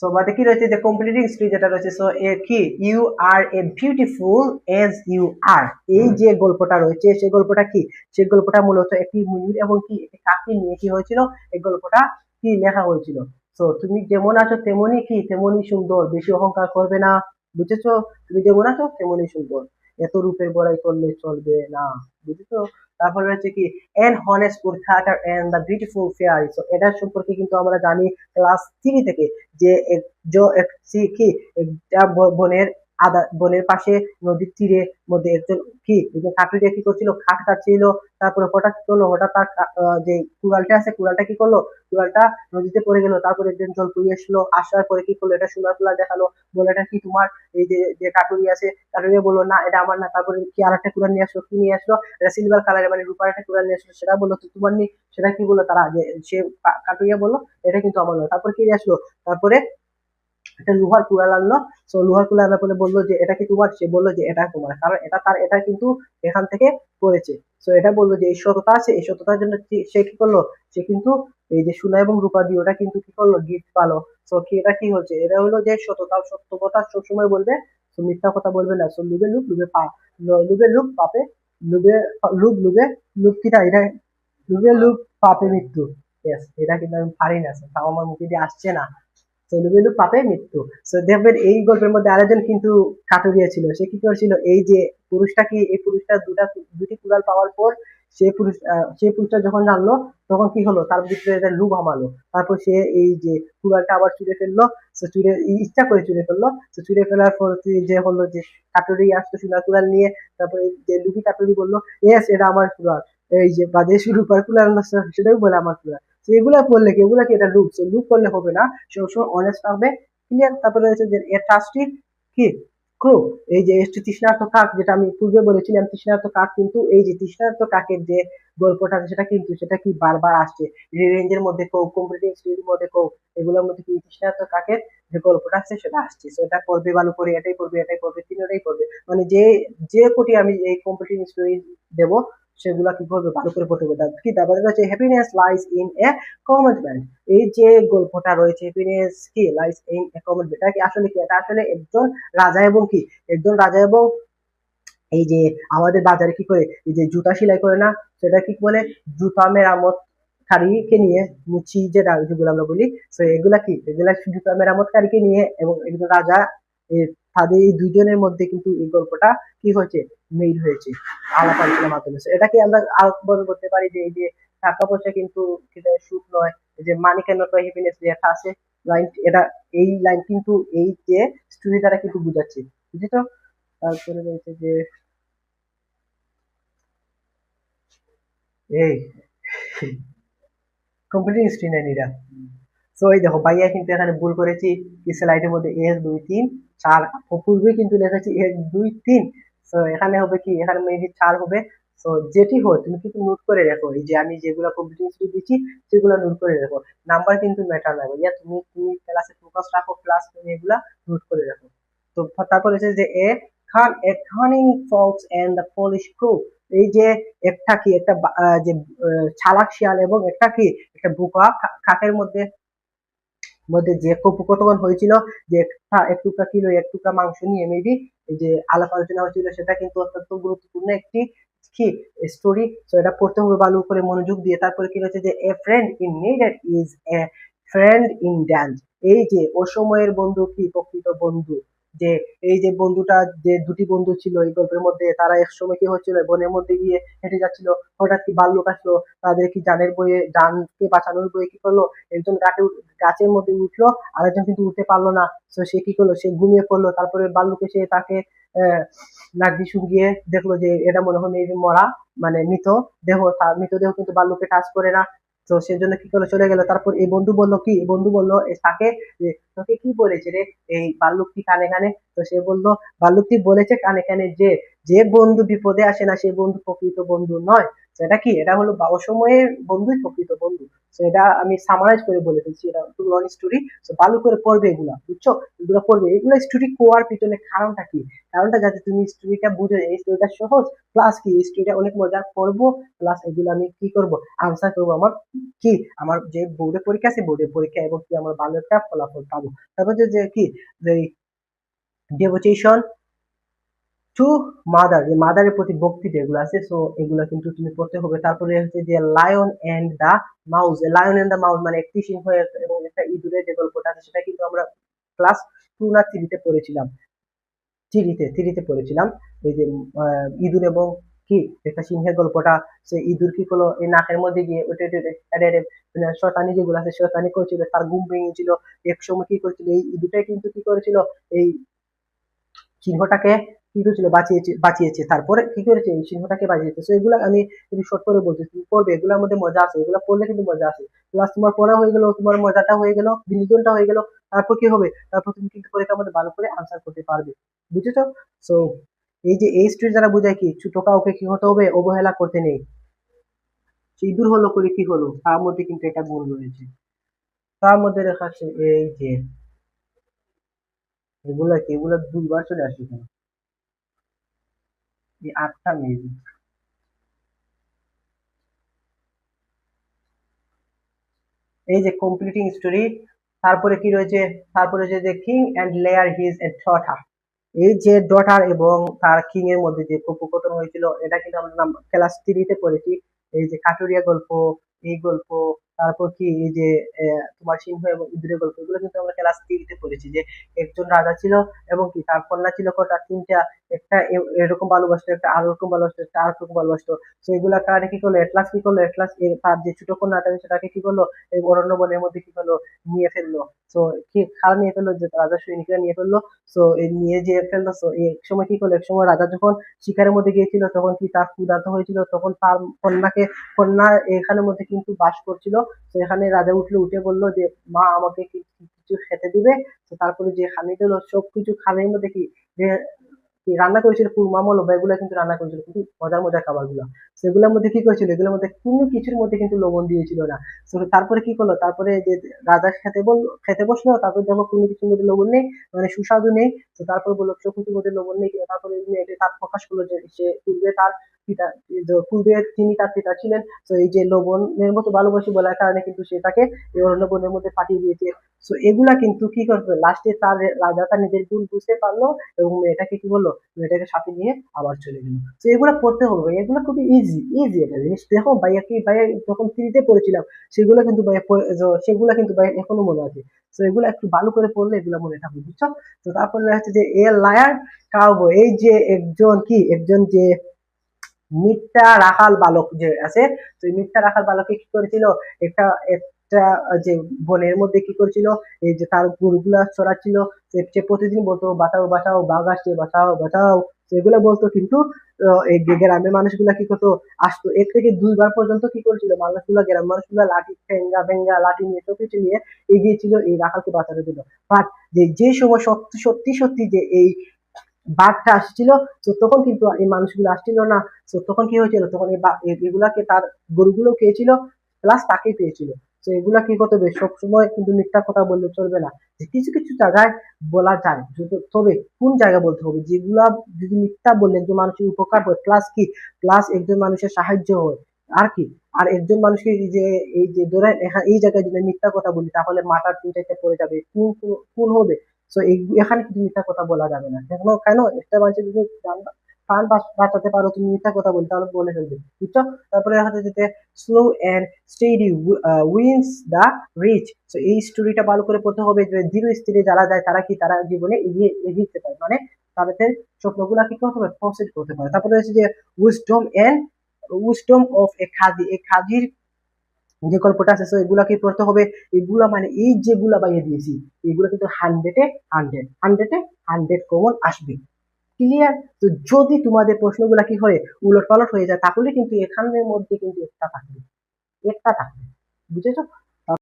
So বাদে কি রয়েছে যে কমপ্লিটিং স্টোরি যেটা রয়েছে, সো এ কি you are a beautiful as you are, এই যে গল্পটা রয়েছে সেই গল্পটা কি, সেই গল্পটা মূলত একটি ময়ূর এবং কি একটি কাকে নিয়ে কি হয়েছিল, এই গল্পটা কি লেখা হয়েছিল। তো তুমি যেমন আছো তেমনই কি তেমনই সুন্দর, বেশি অহংকার করবে না, বুঝেছো? তুমি যেমন আছো তেমনই সুন্দর, এত রূপের বড়াই করলে চলবে না, বুঝেছো? তারপরে হচ্ছে কি and honest woodcutter and the beautiful fairy, তো এটার সম্পর্কে কিন্তু আমরা জানি ক্লাস 3 থেকে, যে কি একটা বনের বনের পাশে নদীর তীরে মধ্যে একজন কি একজন কাঠুরিয়া কি করছিল, খাট কাটছিল। তারপরে হঠাৎ কি করলো, হঠাৎ তার যে কুড়ালটা আছে, কুড়ালটা কি করলো, কুড়ালটা নদীতে পড়ে গেল। তারপরে একজন জল পুড়িয়ে আসলো, আসার পরে কি করলো, এটা সোনার কুড়াল দেখালো, বলে এটা কি তোমার? এই যে যে কাঠুরিয়া আছে, কাঠুরিয়া বললো না এটা আমার না। তারপরে কি আর একটা কুড়াল নিয়ে আসলো, কি নিয়ে আসলো, এটা সিলভার কালারের মানে রূপার একটা কুড়াল নিয়ে আসলো, সেটা বললো তো তোমার নেই, সেটা কি বললো তারা, যে সে কাঠুরিয়া বললো এটা কিন্তু আমার নয়। তারপরে কি নিয়ে আসলো, তারপরে একটা লোহার কুড়াল আনলো। সো লোহার কুড়াল আনার পরে বললো যে এটা কি তোমার, সে বললো যে এটা তোমার, কারণ এটা তার, এটা কিন্তু এখান থেকে পড়েছে। সো এটা বললো যে এই সততা আছে, এই সততার জন্য সে কি করলো, সে কিন্তু এই যে সোনা এবং রূপা দিয়ে ওটা কিন্তু কি করলো, গিফট পালো। সো কি এটা কি হচ্ছে, এটা হলো যে সততা, সত্য কথা সবসময় বলবে, তো মিথ্যা কথা বলবে না। সো লুবে লুপ লুবে পা, লুবে লুপ পাপে, লুবে লুপ লুবে লুপ কিটা এটা, লুবে লুপ পাপে মৃত্যু। ইয়েস, এটা কিন্তু আমি পারি না, তাও আমার মুখে দিয়ে আসছে না। সোলুবেলু পাপে মৃত্যু। সো দেখবেন এই গল্পের মধ্যে আরেকজন কিন্তু কাঠুরিয়া ছিল, সে কি করেছিল, এই যে পুরুষটা কি, এই পুরুষটা দুটি কুড়াল পাওয়ার পর সেই পুরুষটা যখন জানলো, তখন কি হলো, তার ভিতরে একটা লুভ হামালো। তারপর সে এই যে কুড়ালটা আবার চুড়ে ফেললো। সে চুড়ে ইচ্ছা করে চুড়ে ফেললো। তো চুড়ে ফেলার পর যে হলো যে কাটুরি আসতো সোনার কুড়াল নিয়ে। তারপরে যে লুকি কাটুরি বললো ইয়েস এটা আমার কুড়াল, এই যে বাদে শুরু করে কুড়াল সেটাও বলে আমার কুড়াল। তো এগুলা করলে কি, এগুলা কি এটা লুপ, তো লুপ করলে হবে না, সবসময় অনেস্ট থাকবে, ক্লিয়ার। তারপরে রয়েছে যে এ ট্রাস্টি কি ক্রু, এই যে এসটি তৃষ্ণার্ত কাক, যেটা আমি পূর্বে বলেছিলাম তৃষ্ণার্ত কাক, কিন্তু এই যে তৃষ্ণার্ত কাকের যে গল্পটা সেটা কিন্তু সেটা কি বারবার আসছে, রেঞ্জের মধ্যে কোক, কম্পিটিটিভ স্টোরির মধ্যে কোক, এগুলোর মধ্যে কি তৃষ্ণার্ত কাকের যে গল্পটা আছে সেটা আসছে। তো এটা পড়বে ভালো করে, এটাই পড়বে, এটাই পড়বে, তিনটাই পড়বে, মানে যে যে কোটি আমি এই কম্পিটিটিভ স্টোরি দেবো সেগুলা কি করবে, ভালো করে পড়তে হবে। কি তারপরে রয়েছে happiness lies in a commitment, এই যে গল্পটা রয়েছে হ্যাপিনেস কি লাইস ইন এ কমিটমেন্ট, এটা কি আসলে কি, এটা আসলে একজন রাজা এবং কি একজন রাজা এবং এই যে আমাদের বাজারে কি করে এই যে জুতা সেলাই করে না, সেটা কি বলে, জুতা মেরামত কারীকে নিয়ে, মুচি যেগুলো আমরা বলি। তো এগুলা কি, এগুলা জুতা মেরামতকারীকে নিয়ে এবং একজন রাজা, তাদের এই দুইজনের মধ্যে কিন্তু এই গল্পটা কি হয়েছে, মিল হয়েছে আলাপ আলোচনার মাধ্যমে। এটা কি আমরা আলোচনা করতে পারি যে এই যে টাকা পয়সা কিন্তু সুখ নয়, এই যে money can not by happiness লেখা আছে লাইন, এটা এই লাইন কিন্তু এই যে স্টোরি দ্বারা কিন্তু বুঝাচ্ছে, বুঝেছো? তারপরে রয়েছে যে এই কম্পিউটার স্ক্রিন নেই এরা। তো এই দেখো ভাইয়া কিন্তু এখানে ভুল করেছি, কি স্লাইডের মধ্যে 1 2 3 4, পূর্বে কিন্তু লেখেছি 1 2 3। তো এখানে হবে কি, এখানে মেবি 4 হবে। তো যেটি হয় তুমি কিন্তু নোট করে রাখো, এই যে আমি যেগুলো কম্পিউটার স্ক্রিন দিচ্ছি সেগুলো নোট করে রাখো, নাম্বার কিন্তু ম্যাটার না ভাইয়া, তুমি তুমি ক্লাসে ফোকাস রাখো, প্লাস তুমি এগুলা নোট করে রাখো। তো তারপর হচ্ছে যে a cunning fox and the foolish crow, এই যে একটা কি একটা যে চালাক শিয়াল এবং একটা কি একটা বোকা কাকের মধ্যে মধ্যে যে কথোপকথন হয়েছিল, যে এক টুকরা কিলো এক টুকরা মাংস নিয়ে মেবি এই যে আলাপ আলোচনা হয়েছিল, সেটা কিন্তু অত্যন্ত গুরুত্বপূর্ণ একটি কি স্টোরি। তো এটা পড়তে হবে ভালো করে মনোযোগ দিয়ে। তারপরে কি রয়েছে যে a friend in needed is a friend in dance, এই যে অসময়ের বন্ধু কি প্রকৃত বন্ধু, যে এই যে বন্ধুটা, যে দুটি বন্ধু ছিল এই গল্পের মধ্যে, তারা এক সময় কি হচ্ছিল, বনের মধ্যে গিয়ে হেঁটে যাচ্ছিল, হঠাৎ কি ভাল্লুক আসলো, তাদের কি জানের বয়ে জানকে বাঁচানোর বয়ে কি করলো, একজন গাছের মধ্যে উঠলো, আরেকজন কিন্তু উঠতে পারলো না। তো সে কি করলো, সে ঘুমিয়ে পড়লো। তারপরে ভাল্লুক এসে তাকে নাক দিয়ে শুঁকিয়ে দেখলো যে এটা মনে হয় মেবি মরা, মানে মৃত দেহ, তার মৃতদেহ কিন্তু ভাল্লুকে টাচ করে না। তো সেজন্য কি করে চলে গেল। তারপর এই বন্ধু বললো কি, বন্ধু বললো তাকে যে তোকে কি বলেছে রে এই ভাল্লুকটি কানে কানে। তো সে বললো ভাল্লুকটি বলেছে কানে কানে যে যে বন্ধু বিপদে আসে না সে বন্ধু প্রকৃত বন্ধু নয়। সেটা কি, এটা হলো অসময়ের বন্ধুই প্রকৃত বন্ধু। তো এটা আমি সামারাইজ করে বলে ফেলছি, এটা একটু লং স্টোরি। তো ভালো করে পড়বে এগুলা, বুঝছো? এগুলো পড়বে, এগুলো স্টোরি কোয়ার পিছনে কারণটা কি, কারণটা যাতে তুমি স্টোরিটা বুঝো, এই স্টোরিটা সহজ, প্লাস কি এই স্টোরিটা অনেক মজা করবো, প্লাস এগুলো আমি কি করব, আনসার করবো আমার কি, আমার যে বোর্ডের পরীক্ষা আছে বোর্ডের পরীক্ষা, এবং কি আমার ভালো একটা ফলাফল পাবো। তারপর যে কি, যে ডেভোটেশন টু মাদার, যে মাদারের প্রতি ভক্তি যেগুলো আছে, সো এগুলো কিন্তু তুমি পড়তে হবে। তারপরে হচ্ছে যে lion and the mouse, lion and the mouse মানে একটি সিংহ এবং একটা ইঁদুরের যে গল্পটা আছে, সেটা কিন্তু আমরা ক্লাস 2 না 3 তে পড়েছিলাম, থ্রিতে পড়েছিলাম। এই যে ইঁদুর এবং কি একটা সিংহের গল্পটা, সে ইঁদুর কি করলো, এই নাকের মধ্যে গিয়ে ওটা শয়তানি যেগুলো আছে শয়তানি করেছিল, তার ঘুম ভেঙেছিল। এক সময় কি করেছিল, এই ইঁদুরটাই কিন্তু কি করেছিল, এই সিংহটাকে কি করেছিল, বাঁচিয়েছে। তারপরে কি করেছে, এই সিংহটাকে বাঁচিয়েছে। তো এগুলো আমি একটু শর্ট করে বলছি, তুমি পড়বে, এগুলোর মধ্যে মজা আছে, এগুলো পড়লে কিন্তু মজা আছে। প্লাস তোমার পড়া হয়ে গেল, তোমার মজাটা হয়ে গেল, বিনোদনটা হয়ে গেল। তারপর কি হবে, তারপর তুমি কিন্তু পরীক্ষার মধ্যে ভালো করে আনসার করতে পারবে, বুঝেছো? সো এই যে এই স্টোরি দ্বারা বোঝায় কি, ছোট কাউকে কি হতে হবে, অবহেলা করতে নেই। ইঁদুর হলো করে কি হলো, তার মধ্যে কিন্তু এটা গুণ রয়েছে। তার মধ্যে লেখা আছে এই যে, এগুলা কি, এগুলা দুইবার চলে আসছে কেন, এই 8টা মিনিট। এই যে কমপ্লিটিং স্টোরি, তারপরে কি রয়েছে, তারপরে যে king and Lear his a daughter, এই যে ডটার এবং তার কিং এর মধ্যে যে কথোপকথন হয়েছিল, এটা কিন্তু আমরা ক্লাস 3 তে পড়েছি। এই যে কাটুরিয়া গল্প, এই গল্প, তারপর কি এই যে তোমার সিংহ এবং ইঁদুরের গল্প, এগুলো কিন্তু আমরা ক্লাস 3 তে পড়েছি। যে একজন রাজা ছিল এবং কি তার কন্যা ছিল কটা, 3টা। একটা এরকম ভালোবাসতো, একটা আর রকম ভালোবাসতো, একটা আর রকম ভালোবাসতো। তো এগুলা কারণে কি করলো, এটলাস কি করলো, এটলাস তার যে ছোট কন্যাটা সেটাকে কি করলো, এই অরণ্য বনের মধ্যে কি করলো, নিয়ে ফেললো। তো কি কারা নিয়ে ফেললো, যে রাজা সৈনিকরা নিয়ে ফেললো। সো এই নিয়ে যে ফেললো, সো এক সময় কি করলো, এক সময় রাজা যখন শিকারের মধ্যে গিয়েছিল, তখন কি তার ক্ষুধার্ত হয়েছিল, তখন তার কন্যা এখানের মধ্যে কিন্তু বাস করছিল। তো এখানে রাজা উঠে বললো যে মা আমাকে কিছু খেতে দিবে। তো তারপরে যে খানি দিল, সবকিছু খানির মধ্যে কি, যে কি রান্না করেছিল, কুরমা মলো বা এগুলা কিন্তু রান্না করেছিল, কিন্তু মজার মজার খাবার গুলা। সেগুলোর মধ্যে কি করেছিল, এগুলোর মধ্যে কোনো কিছুর মধ্যে কিন্তু লবণ দিয়েছিল না। তো তারপরে কি করলো, তারপরে যে রাজা খেতে বসলো, তারপর দেখো কোনো কিছুর মধ্যে লবণ নেই, মানে সুস্বাদু নেই। তো তারপর বললো সব কিছুর মধ্যে লবণ নেই, তারপরে মেয়েটি তার প্রকাশ করলো যে সে পূর্বে তার পিতা, পূর্বে তিনি তার পিতা ছিলেন। তো এই যে লবণের মতো ভালোবাসি বলার কারণে কিন্তু সে তাকে এই অরণ্য বনের মধ্যে পাঠিয়ে দিয়েছে। তো এগুলা কিন্তু কি করবে, লাস্টে তার রাজা তার নিজের ভুল বুঝতে পারলো এবং মেয়েটাকে কি বললো, মেয়েটাকে সাথে নিয়ে আবার চলে গেল। তো এগুলো পড়তে হবে ভাই, এগুলো খুবই ইজি, ইজি একটা জিনিস। দেখো ভাইয়া, কি ভাইয়া যখন 3 তে পড়েছিলাম, সেগুলো কিন্তু ভাইয়া সেগুলো কিন্তু ভাইয়া এখনো মনে আছে। তো এগুলো একটু ভালো করে পড়লে এগুলো মনে থাকবে, বুঝছো? তো তারপরে হচ্ছে যে এ লায়ার কাউবয়, এই যে একজন কি, একজন যে মিথ্যা রাখাল বালক যে আছে, তো এই মিথ্যা রাখাল বালকে কি করেছিল, একটা একটা যে বনের মধ্যে কি করেছিল, এই যে তার গরুগুলা চড়াচ্ছিল, সে প্রতিদিন বলতো বাঁচাও বাঁচাও, বাঘ আসছে, বাঁচাও বাঁচাও। সেগুলো বলতো, কিন্তু এই গ্রামের মানুষগুলা কি করতো, আসতো 1 থেকে 2 বার পর্যন্ত কি করেছিল, মানুষগুলা গ্রামের মানুষগুলা লাঠি ঠেঙ্গা বেঙ্গা লাঠি নিয়ে সবকিছু নিয়ে এগিয়েছিল এই রাখালকে বাঁচানোর জন্য। বাট যে সময় সত্যি সত্যি সত্যি যে এই বাঘটা আসছিল, তো তখন কিন্তু এই মানুষগুলো আসছিল না। তো তখন কি হয়েছিল, তখন এগুলাকে তার গরুগুলো খেয়েছিল, প্লাস তাকে পেয়েছিল। তো এগুলা কি করতে হবে, সবসময় কিন্তু মিথ্যা কথা বললে চলবে না। যে কিছু কিছু জায়গায় বলা যায়, তবে কোন জায়গায় বলতে হবে, যেগুলা যদি মিথ্যা বললে একজন মানুষের উপকার হয়, প্লাস কি, প্লাস একজন মানুষের সাহায্য হয়, আর কি, আর একজন মানুষকে এই যে ধরে এই জায়গায় যদি মিথ্যা কথা বলি, তাহলে মাথার চুলটাতে পড়ে যাবে, কোন হবে। তো এখানে কিন্তু মিথ্যা কথা বলা যাবে না। কেন কেন একটা মানুষের যদি প্রাণ বাঁচাতে পারো, তুমি মিথ্যা কথা বলি, তাহলে বলে ফেলবে, বুঝছো? তারপরে দেখা যায় যে slow and steady wins the race. তো এই স্টোরিটা ভালো করে পড়তে হবে, যে ধীরে স্থিরে যারা যায়, তারা কি, তারা জীবনে এগিয়ে যেতে পারে, মানে তাদের স্বপ্নগুলা কি করতে পারে, প্রসিড করতে পারে। তারপরে হচ্ছে যে উইজডম অফ এ খাজি, এই খাজির যে গল্পটা আছে, তো এগুলাকে পড়তে হবে। এগুলা মানে এই যেগুলা বাইয়ে দিয়েছি, এগুলো কিন্তু 100-এ 100 কমন আসবে, ক্লিয়ার? তো যদি তোমাদের প্রশ্নগুলা কি হয়, উলট পালট হয়ে যায়, তাহলে কিন্তু এখানের মধ্যে কিন্তু একটা থাকবে, বুঝেছো?